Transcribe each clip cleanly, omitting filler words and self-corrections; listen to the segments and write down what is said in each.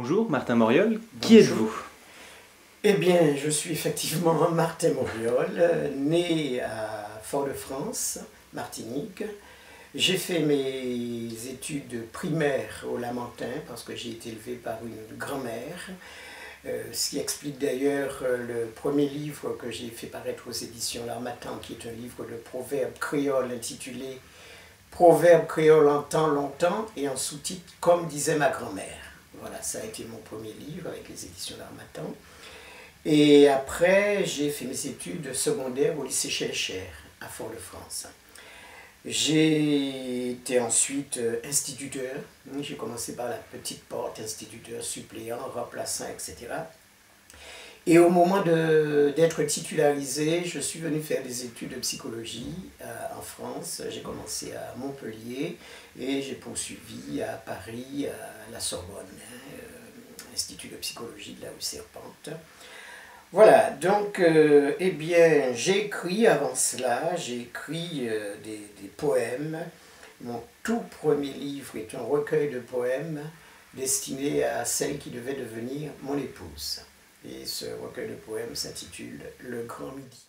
Bonjour, Martin Moriol. Qui Bonjour. êtes-vous? Eh bien, je suis effectivement Martin Moriol, né à Fort-de-France, Martinique. J'ai fait mes études primaires au Lamentin parce que j'ai été élevé par une grand-mère, ce qui explique d'ailleurs le premier livre que j'ai fait paraître aux éditions L'Harmattan, qui est un livre de proverbes créoles intitulé Proverbes créoles en temps longtemps et en sous-titre Comme disait ma grand-mère. Voilà, ça a été mon premier livre avec les éditions L'Harmattan. Et après, j'ai fait mes études secondaires au lycée Schellcher, à Fort-de-France. J'ai été ensuite instituteur. J'ai commencé par la petite porte, instituteur suppléant, remplaçant, etc. Et au moment d'être titularisé, je suis venu faire des études de psychologie en France. J'ai commencé à Montpellier et j'ai poursuivi à Paris, à la Sorbonne, Institut de psychologie de la rue Serpente. Voilà, donc, eh bien, j'ai écrit avant cela, j'ai écrit des poèmes. Mon tout premier livre est un recueil de poèmes destiné à celle qui devait devenir mon épouse. Et ce recueil de poèmes s'intitule « Le Grand Midi ».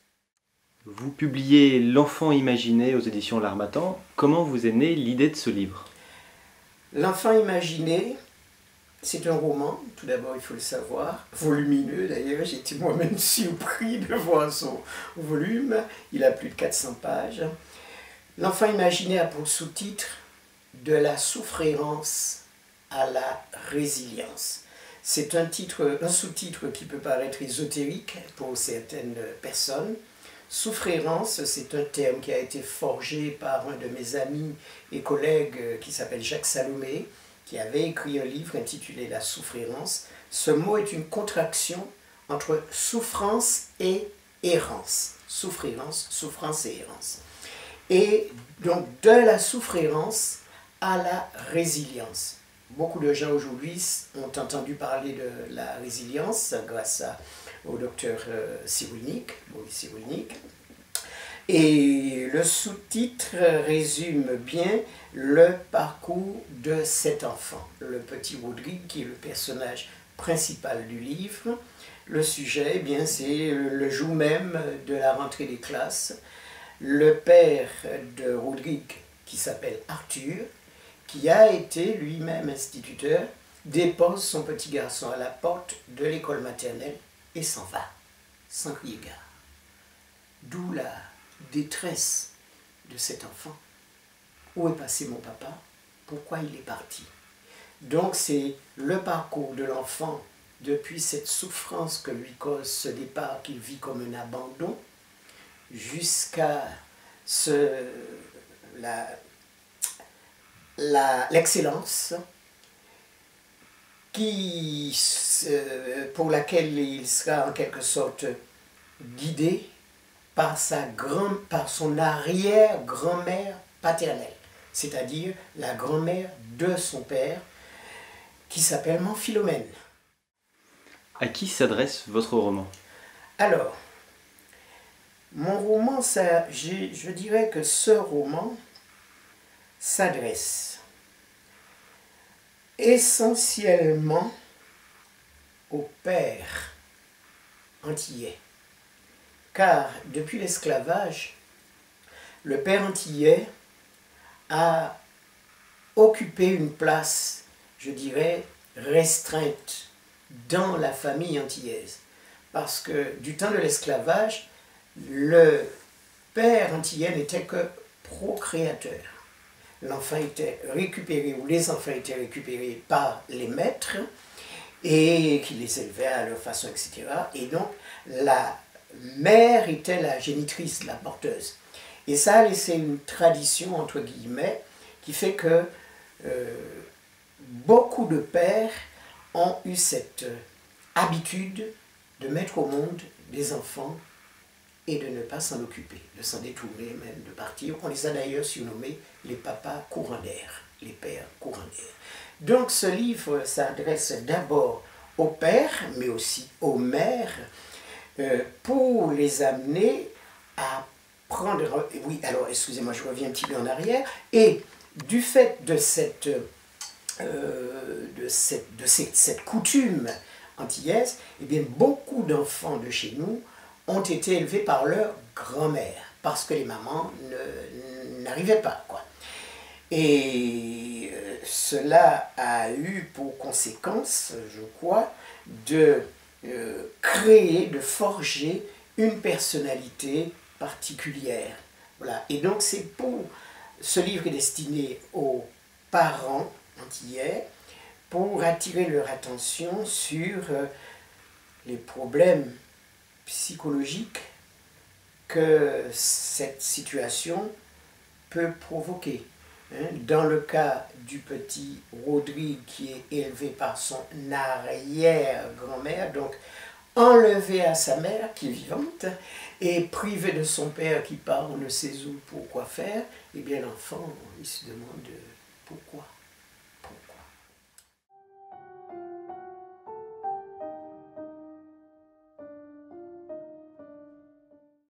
Vous publiez L'Enfant imaginé aux éditions L'Harmattan. Comment vous est née l'idée de ce livre? L'Enfant imaginé, c'est un roman, tout d'abord il faut le savoir, volumineux d'ailleurs, j'ai été moi-même surpris de voir son volume, il a plus de 400 pages. L'Enfant imaginé a pour sous-titre « De la souffrance à la résilience ». C'est un sous-titre qui peut paraître ésotérique pour certaines personnes. Souffrance, c'est un terme qui a été forgé par un de mes amis et collègues qui s'appelle Jacques Salomé, qui avait écrit un livre intitulé La souffrance. Ce mot est une contraction entre souffrance et errance. Souffrance, souffrance et errance. Et donc de la souffrance à la résilience. Beaucoup de gens aujourd'hui ont entendu parler de la résilience grâce au docteur Cyrulnik, Boris Cyrulnik. Et le sous-titre résume bien le parcours de cet enfant, le petit Rodrigue, qui est le personnage principal du livre. Le sujet, eh bien, c'est le jour même de la rentrée des classes. Le père de Rodrigue, qui s'appelle Arthur, qui a été lui-même instituteur, dépose son petit garçon à la porte de l'école maternelle et s'en va, sans crier gare. D'où la détresse de cet enfant. Où est passé mon papa? Pourquoi il est parti? Donc c'est le parcours de l'enfant depuis cette souffrance que lui cause ce départ qu'il vit comme un abandon jusqu'à l'excellence pour laquelle il sera en quelque sorte guidé par son arrière-grand-mère paternelle, c'est-à-dire la grand-mère de son père, qui s'appelle Philomène. À qui s'adresse votre roman? Alors, mon roman, je dirais que ce roman s'adresse essentiellement au père antillais. Car depuis l'esclavage, le père antillais a occupé une place, je dirais, restreinte dans la famille antillaise. Parce que du temps de l'esclavage, le père antillais n'était que procréateur. L'enfant était récupéré, ou les enfants étaient récupérés par les maîtres, et qui les élevaient à leur façon, etc. Et donc, la mère était la génitrice, la porteuse. Et ça a laissé une tradition, entre guillemets, qui fait que beaucoup de pères ont eu cette habitude de mettre au monde des enfants et de ne pas s'en occuper, de s'en détourner même, de partir. On les a d'ailleurs surnommés les papas courants d'air, les pères courants d'air. Donc ce livre s'adresse d'abord aux pères, mais aussi aux mères, pour les amener à prendre... Oui, alors excusez-moi, je reviens un petit peu en arrière. Et du fait de cette cette coutume antillaise, eh bien, beaucoup d'enfants de chez nous ont été élevés par leur grand-mère, parce que les mamans n'arrivaient pas, quoi. Et cela a eu pour conséquence, je crois, de créer, de forger une personnalité particulière. Voilà. Et donc ce livre est destiné aux parents antillais pour attirer leur attention sur les problèmes psychologiques que cette situation peut provoquer. Dans le cas du petit Rodrigue qui est élevé par son arrière-grand-mère, donc enlevé à sa mère qui est vivante et privé de son père qui part on ne sait où pour quoi faire, eh bien l'enfant il se demande pourquoi.